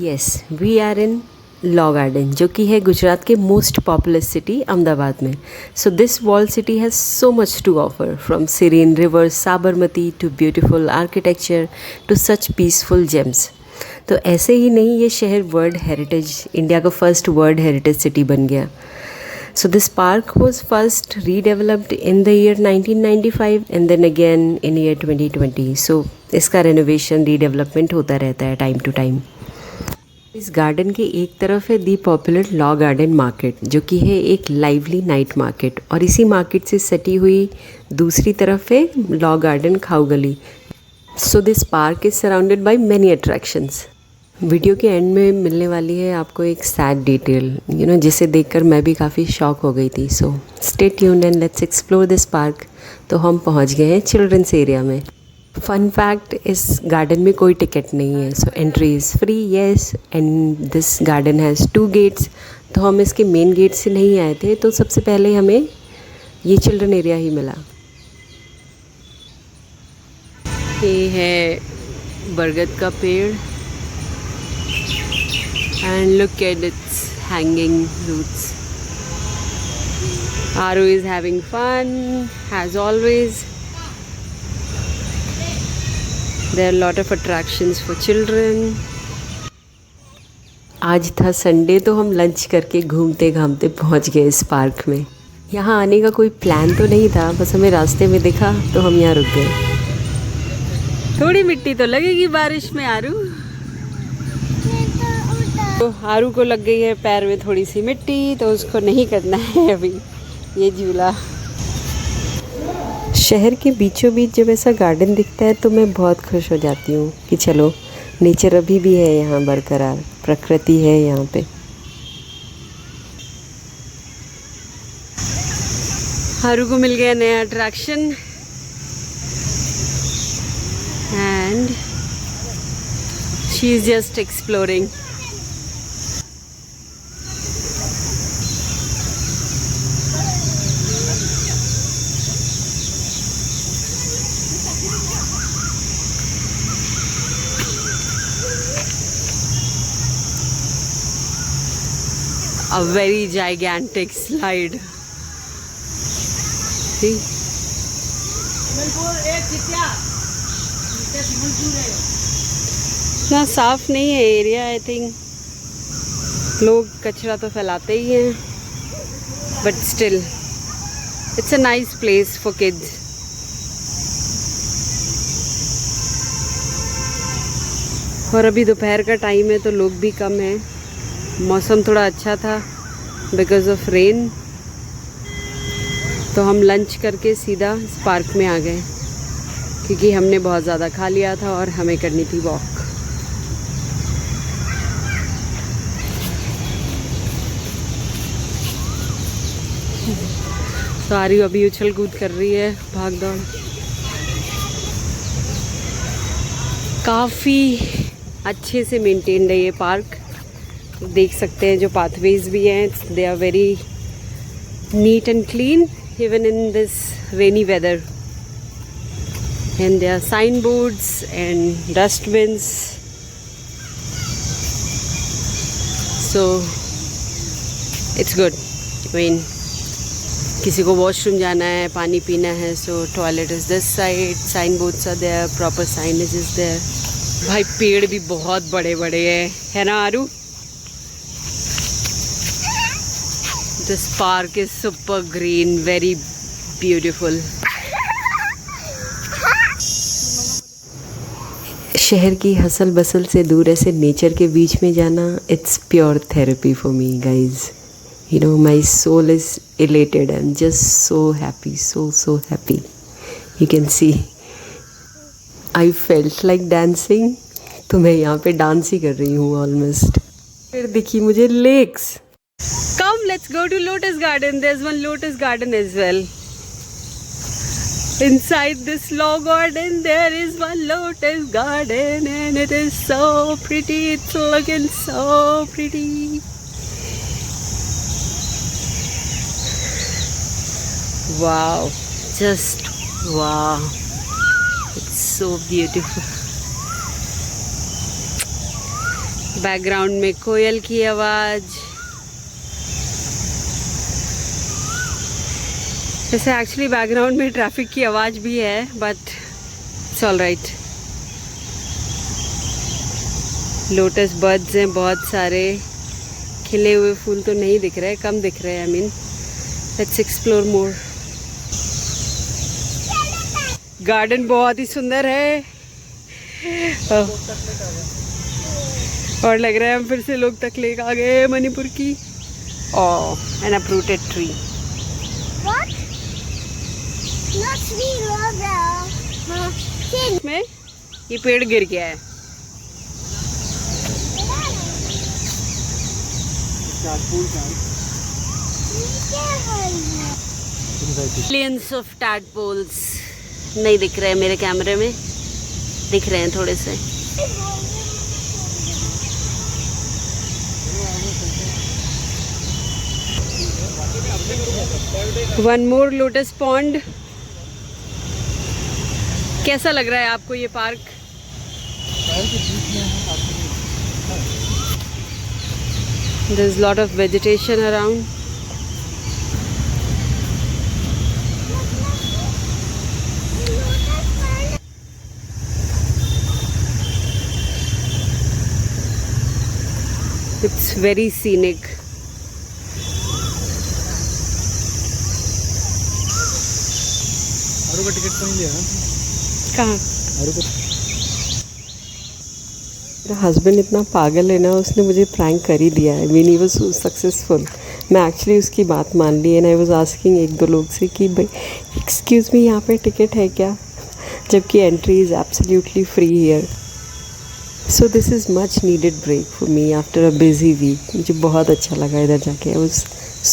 Yes, we are in Law Garden, जो कि है गुजरात के मोस्ट पॉपुलस सिटी अहमदाबाद में. So this wall city has so much to offer, from serene river Sabarmati to beautiful architecture to such peaceful gems. तो ऐसे ही नहीं, ये शहर वर्ल्ड हेरिटेज, इंडिया का फर्स्ट वर्ल्ड हेरिटेज सिटी बन गया. So this park was first redeveloped in the year 1995 and then again in year 2020. So इसका renovation redevelopment होता रहता है time to time. इस गार्डन के एक तरफ है दी पॉपुलर लॉ गार्डन मार्केट, जो कि है एक लाइवली नाइट मार्केट, और इसी मार्केट से सटी हुई दूसरी तरफ है लॉ गार्डन खाऊ गली. So this park is surrounded by many attractions. Video के एंड में मिलने वाली है आपको एक सैड डिटेल, जिसे देखकर मैं भी काफ़ी शॉक हो गई थी. So stay tuned and let's explore this park. तो हम पहुंच गए हैं चिल्ड्रंस एरिया में. फन फैक्ट, इस गार्डन में कोई टिकट नहीं है. So entry is free, yes, and this garden has 2 gates. तो हम इसके मेन गेट से नहीं आए थे, तो सबसे पहले हमें ये चिल्ड्रन एरिया ही मिला. ये है बरगद का पेड़. And look at its hanging roots. Aru is having fun as always. There are a lot of attractions for children. आज था संडे, तो हम लंच करके घूमते घामते पहुंच गए इस पार्क में. यहाँ आने का कोई प्लान तो नहीं था, बस हमें रास्ते में दिखा तो हम यहाँ रुक गए. थोड़ी मिट्टी तो लगेगी बारिश में आरू. तो आरू को लग गई है पैर में थोड़ी सी मिट्टी, तो उसको नहीं करना है अभी ये झूला. शहर के बीचों बीच जब ऐसा गार्डन दिखता है तो मैं बहुत खुश हो जाती हूँ कि चलो, नेचर अभी भी है यहाँ बरकरार, प्रकृति है यहाँ पे. आरू को मिल गया नया attraction and she is just exploring. A very gigantic slide. See? इतना साफ नहीं है एरिया. आई थिंक लोग कचरा तो फैलाते ही हैं, but still it's a nice place for kids. और अभी दोपहर का टाइम है तो लोग भी कम हैं. मौसम थोड़ा अच्छा था बिकॉज ऑफ रेन, तो हम लंच करके सीधा इस पार्क में आ गए क्योंकि हमने बहुत ज़्यादा खा लिया था और हमें करनी थी वॉक. सारी अभी उछल कूद कर रही है, भाग दौड़. काफ़ी अच्छे से मेंटेन्ड है ये पार्क. देख सकते हैं जो पाथवेज भी हैं, they are very neat and clean even in this rainy weather. And there are sign boards and dustbins. So it's good. I mean, किसी को वॉशरूम जाना है, पानी पीना है, so toilet is this side, sign boards are there, proper signage is there. भाई पेड़ भी बहुत बड़े बड़े हैं, है ना आरू? This park is super green, very beautiful. शहर की हसल बसल से दूर ऐसे नेचर के बीच में जाना, it's pure therapy for me, guys. My soul is elated. I'm just so happy, so happy. You can see. I felt like dancing. तो मैं यहाँ पे डांस ही कर रही हूँ almost. फिर दिखी मुझे lakes. Come, let's go to Lotus Garden. There's one Lotus Garden as well. Inside this law garden, there is one Lotus Garden, and it is so pretty. It's looking so pretty. Wow, just wow. It's so beautiful. Background में कोयल की आवाज़। जैसे actually background में traffic की आवाज़ भी है, but it's all right. Lotus birds हैं बहुत सारे, खिले हुए फूल तो नहीं दिख रहे, कम दिख रहे हैं। I mean let's explore more. Garden बहुत ही सुंदर है और लग रहा है हम फिर से लोग तक लेक आ गए मणिपुर की। An uprooted tree. में ये पेड़ गिर गया है। Millions of tadpoles नहीं दिख रहे हैं मेरे कैमरे में, दिख रहे हैं थोड़े से। One more lotus pond. कैसा लग रहा है आपको ये park? There's lot of vegetation around. It's very scenic. आरू का टिकट तो नहीं लिया ना? कहाँ? आरू का मेरा हस्बैंड इतना पागल है ना, उसने मुझे प्रैंक कर ही दिया है। Mean he was so successful. मैं एक्चुअली उसकी बात मान ली एंड आई वाज आस्किंग एक दो लोग से कि भाई एक्सक्यूज़ मी, यहाँ पे टिकट है क्या, जबकि entry is absolutely free here. So this is much needed break for me after a busy week. मुझे बहुत अच्छा लगा इधर जाके, आई वाज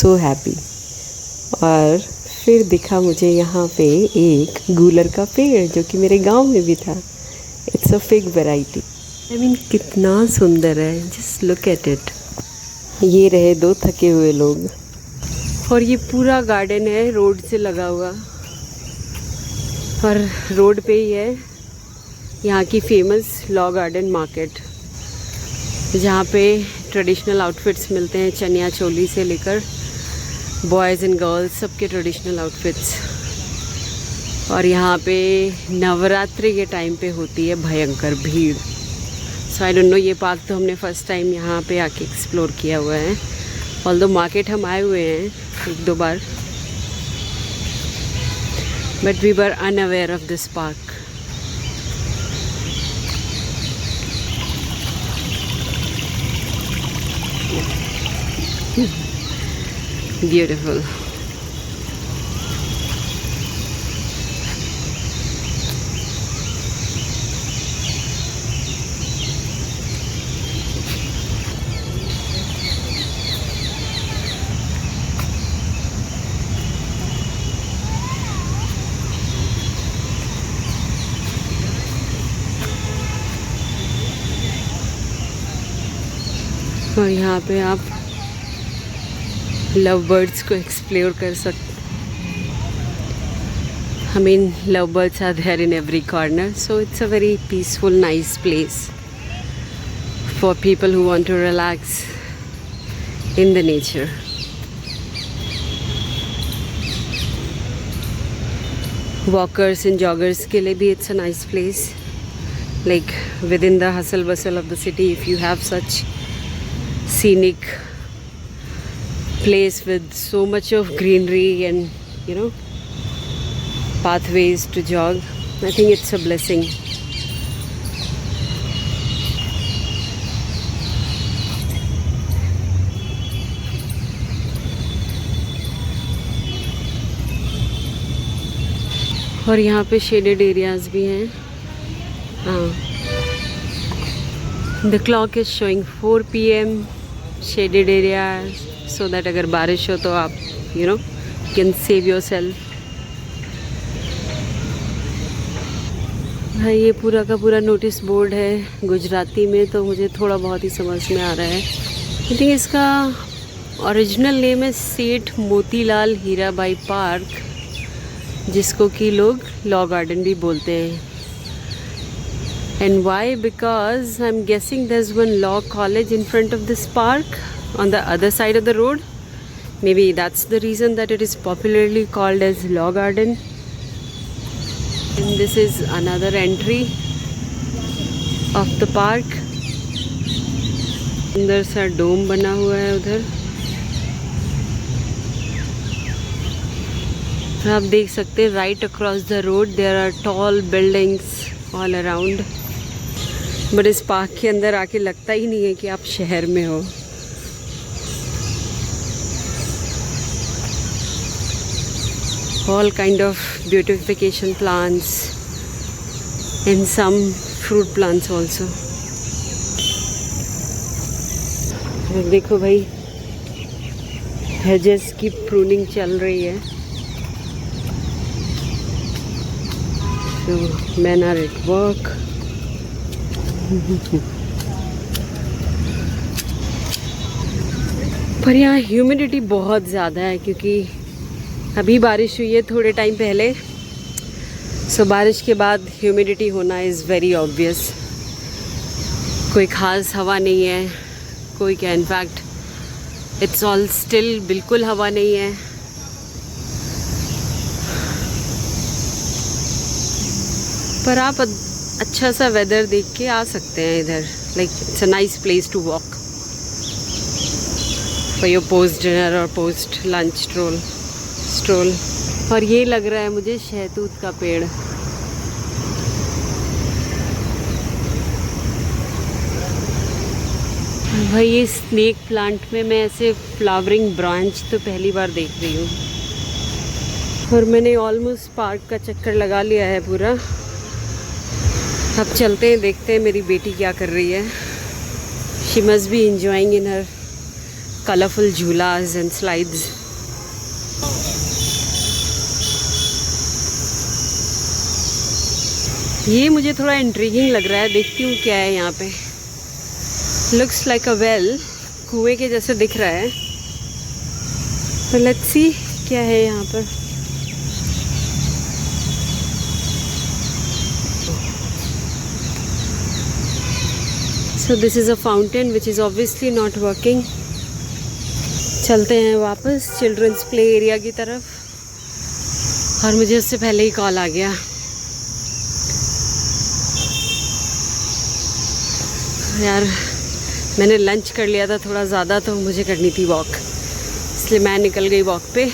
सो हैप्पी। और फिर दिखा मुझे यहाँ पे एक गूलर का पेड़ जो कि मेरे गांव में भी था। It's a fig variety. I mean कितना सुंदर है, जस्ट लुक एट इट। ये रहे दो थके हुए लोग और ये पूरा गार्डन है रोड से लगा हुआ, और रोड पे ही है यहाँ की फेमस लॉ गार्डन मार्केट, जहाँ पे ट्रेडिशनल आउटफिट्स मिलते हैं, चनिया चोली से लेकर बॉयज़ एंड गर्ल्स सबके ट्रेडिशनल आउटफिट्स। और यहाँ पे नवरात्रि के टाइम पे होती है भयंकर भीड़। सो आई डोंट नो, ये पार्क तो हमने फ़र्स्ट टाइम यहाँ पे आके एक्सप्लोर किया हुआ है। ऑल्दो मार्केट हम आए हुए हैं एक दो बार, but we were unaware of this park. Beautiful. और यहाँ पे आप लव बर्ड्स को एक्सप्लोर कर सकते। I mean, love birds are there in every corner, so it's a very peaceful, nice place for people who want to relax in the nature. Walkers and joggers के लिए भी it's a nice place. Like within the hustle bustle of the city, if you have such scenic place with so much of greenery and you know pathways to jog, I think it's a blessing. और यहाँ पे shaded areas भी हैं। हाँ, the clock is showing 4 PM, shaded area, so that अगर बारिश हो तो आप you know can save your self. भाई ये पूरा का पूरा नोटिस बोर्ड है गुजराती में, तो मुझे थोड़ा बहुत ही समझ में आ रहा है। आई थिंक इसका ओरिजिनल नेम है सेठ मोतीलाल हीराबाई पार्क, जिसको कि लोग लॉ गार्डन भी बोलते हैं। And why? Because I'm guessing there's one law college in front of this park on the other side of the road. Maybe that's the reason that it is popularly called as Law Garden. And this is another entry of the park. सुंदर सा डोम बना हुआ है उधर. आप देख सकते हैं right across the road there are tall buildings all around. But इस पार्क के अंदर आके लगता ही नहीं है कि आप शहर में हो. All kind of beautification plants and some fruit plants also. देखो भाई, hedges की pruning चल रही है. So men are at work. पर यहाँ ह्यूमिडिटी बहुत ज़्यादा है क्योंकि अभी बारिश हुई है थोड़े टाइम पहले. सो बारिश के बाद ह्यूमिडिटी होना इज़ वेरी ऑब्वियस. कोई ख़ास हवा नहीं है, कोई क्या, इनफैक्ट इट्स ऑल स्टिल, बिल्कुल हवा नहीं है. पर आप अच्छा सा वेदर देख के आ सकते हैं इधर. Like it's a nice place to walk for your post dinner और पोस्ट लंच स्ट्रोल. और ये लग रहा है मुझे शहतूत का पेड़. भाई ये स्नेक प्लांट में मैं ऐसे फ्लावरिंग ब्रांच तो पहली बार देख रही हूँ. और मैंने ऑलमोस्ट पार्क का चक्कर लगा लिया है पूरा. अब चलते हैं, देखते हैं मेरी बेटी क्या कर रही है. She must be enjoying in her colourful झूलास एंड स्लाइड्स. ये मुझे थोड़ा इंट्रीगिंग लग रहा है. देखती हूँ क्या है यहाँ पे. लुक्स लाइक अ वेल, कुएं के जैसे दिख रहा है. तो लेट्स सी क्या है यहाँ पर. So this is a fountain which is obviously not working. चलते हैं वापस चिल्ड्रंस प्ले एरिया की तरफ. और मुझे उससे पहले ही कॉल आ गया. यार मैंने लंच कर लिया था थोड़ा ज़्यादा, तो मुझे करनी थी वॉक, इसलिए मैं निकल गई वॉक पे.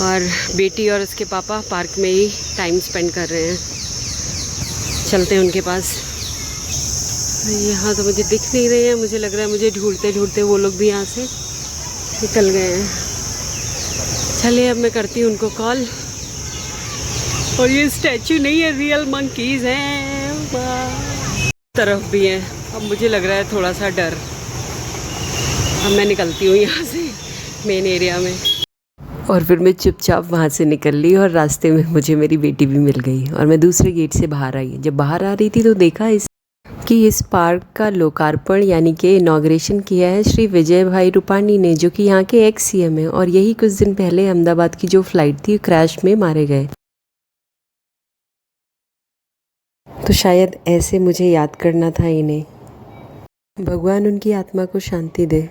और बेटी और उसके पापा पार्क में ही टाइम स्पेंड कर रहे हैं. चलते हैं उनके पास. यहाँ तो मुझे दिख नहीं रहे हैं. मुझे लग रहा है मुझे ढूंढते ढूंढते वो लोग भी यहाँ से निकल गए हैं. चलिए अब मैं करती हूँ उनको कॉल. और ये स्टैचू नहीं है, रियल मंकीज़ हैं. तरफ भी हैं. अब मुझे लग रहा है थोड़ा सा डर. अब मैं निकलती हूँ यहाँ से मेन एरिया में. और फिर मैं चुपचाप वहाँ से निकल ली और रास्ते में मुझे मेरी बेटी भी मिल गई. और मैं दूसरे गेट से बाहर आई. जब बाहर आ रही थी तो देखा इस पार्क का लोकार्पण यानी कि इनॉग्रेशन किया है श्री विजय भाई रूपाणी ने, जो कि यहाँ के एक्स सीएम हैं. और यही कुछ दिन पहले अहमदाबाद की जो फ़्लाइट थी क्रैश में मारे गए. तो शायद ऐसे मुझे याद करना था इन्हें. भगवान उनकी आत्मा को शांति दे.